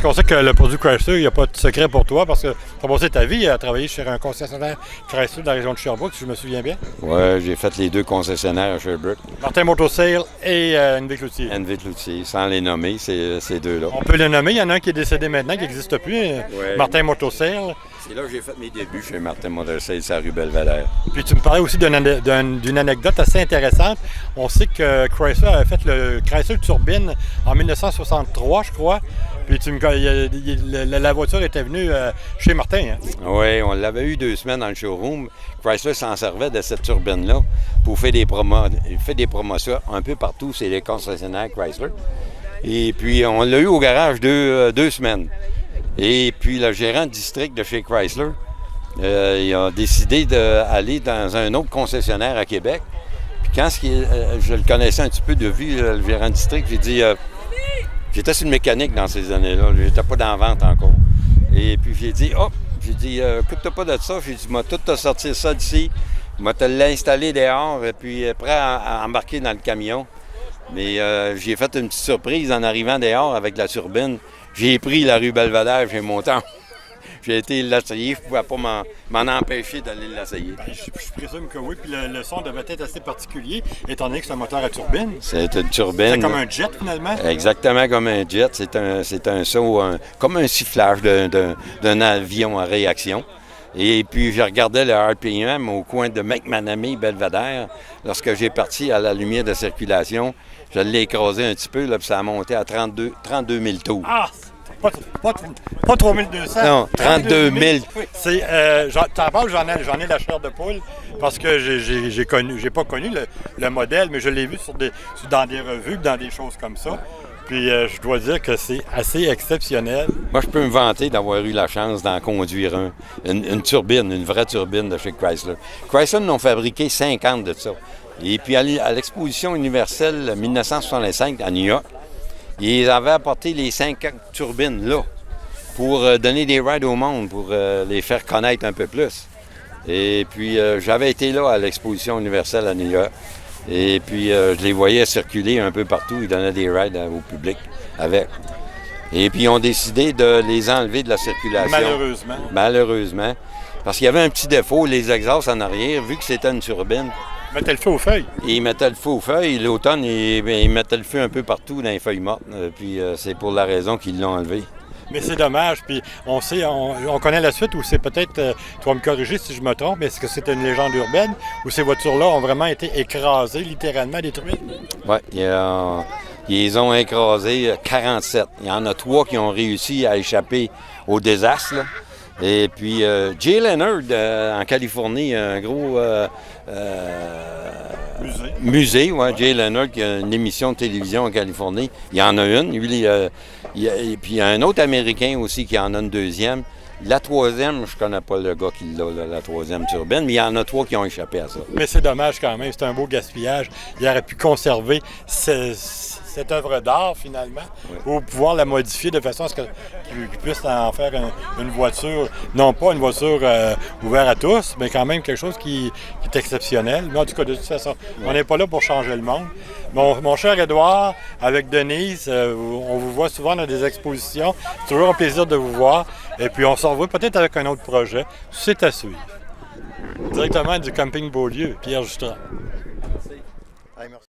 Parce qu'on sait que le produit Chrysler, il n'y a pas de secret pour toi, parce que tu as passé ta vie à travailler chez un concessionnaire Chrysler dans la région de Sherbrooke, si je me souviens bien. Oui, j'ai fait les deux concessionnaires à Sherbrooke. Martin Motosale et NV-Cloutier. NV-Cloutier, sans les nommer, ces deux-là. On peut les nommer, il y en a un qui est décédé maintenant, qui n'existe plus, Ouais. Martin Motosale. C'est là que j'ai fait mes débuts chez Martin Motosale, c'est à rue Belvedere. Puis tu me parlais aussi d'une anecdote assez intéressante. On sait que Chrysler avait fait le Chrysler Turbine en 1963, je crois. Puis la voiture était venue chez Martin. Hein? Oui, on l'avait eu 2 semaines dans le showroom. Chrysler s'en servait de cette turbine-là pour faire des il fait des promotions un peu partout, c'est les concessionnaires Chrysler. Et puis, on l'a eu au garage 2 semaines. Et puis, le gérant de district de chez Chrysler, il a décidé d'aller dans un autre concessionnaire à Québec. Puis quand je le connaissais un petit peu de vue, le gérant de district, j'ai dit... J'étais sur le mécanique dans ces années-là. J'étais pas dans la vente encore. Et puis j'ai dit, occupe-toi pas de ça. J'ai dit, moi, tout te sortir ça d'ici. Moi, te l'installer dehors et puis prêt à embarquer dans le camion. Mais j'ai fait une petite surprise en arrivant dehors avec la turbine. J'ai pris la rue Belvedere, j'ai monté J'ai été l'essayer, je ne pouvais pas m'en empêcher d'aller l'essayer. Je présume que oui, puis le son devait être assez particulier, étant donné que c'est un moteur à turbine. C'est une turbine. C'est comme un jet, finalement? Exactement comme un jet. C'est un saut, comme un sifflage d'un avion en réaction. Et puis, je regardais le RPM au coin de McManamy, Belvedere. Lorsque j'ai parti à la lumière de circulation, je l'ai écrasé un petit peu, là, puis ça a monté à 32 000 tours. Ah! Pas 3200. Non, 32 000. T'en parles, j'en ai la chair de poule parce que j'ai pas connu le modèle, mais je l'ai vu dans des revues, dans des choses comme ça. Puis je dois dire que c'est assez exceptionnel. Moi, je peux me vanter d'avoir eu la chance d'en conduire une turbine, une vraie turbine de chez Chrysler. Chrysler en ont fabriqué 50 de ça. Et puis à l'exposition universelle 1965 à New York, ils avaient apporté les 50 turbines là pour donner des rides au monde, pour les faire connaître un peu plus. Et puis, j'avais été là à l'exposition universelle à New York. Et puis, je les voyais circuler un peu partout. Ils donnaient des rides au public avec. Et puis, ils ont décidé de les enlever de la circulation. Malheureusement. Malheureusement. Parce qu'il y avait un petit défaut, les exhausts en arrière, vu que c'était une turbine. Ils mettaient le feu aux feuilles. Ils mettaient le feu aux feuilles. L'automne, ils mettaient le feu un peu partout dans les feuilles mortes. Puis c'est pour la raison qu'ils l'ont enlevé. Mais c'est dommage. Puis on sait, on connaît la suite, ou c'est peut-être, tu vas me corriger si je me trompe, mais est-ce que c'est une légende urbaine où ces voitures-là ont vraiment été écrasées, littéralement détruites? Oui, ils ont écrasé 47. Il y en a 3 qui ont réussi à échapper au désastre, là. Et puis, Jay Leonard, en Californie, un gros musée, ouais, Jay Leonard, qui a une émission de télévision en Californie. Il y en a une. Lui, et puis, il y a un autre Américain aussi qui en a une deuxième. La troisième, je ne connais pas le gars qui l'a, la troisième turbine, mais il y en a 3 qui ont échappé à ça. Mais c'est dommage quand même, c'est un beau gaspillage. Il aurait pu conserver cette œuvre d'art, finalement, pour pouvoir la modifier de façon à ce qu'il puisse en faire une voiture, non pas une voiture ouverte à tous, mais quand même quelque chose qui est exceptionnel. Mais en tout cas, de toute façon, on n'est pas là pour changer le monde. Mon cher Édouard, avec Denise, on vous voit souvent dans des expositions. C'est toujours un plaisir de vous voir. Et puis, on se revoit peut-être avec un autre projet. C'est à suivre. Directement du camping Beaulieu, Pierre Justron. Merci.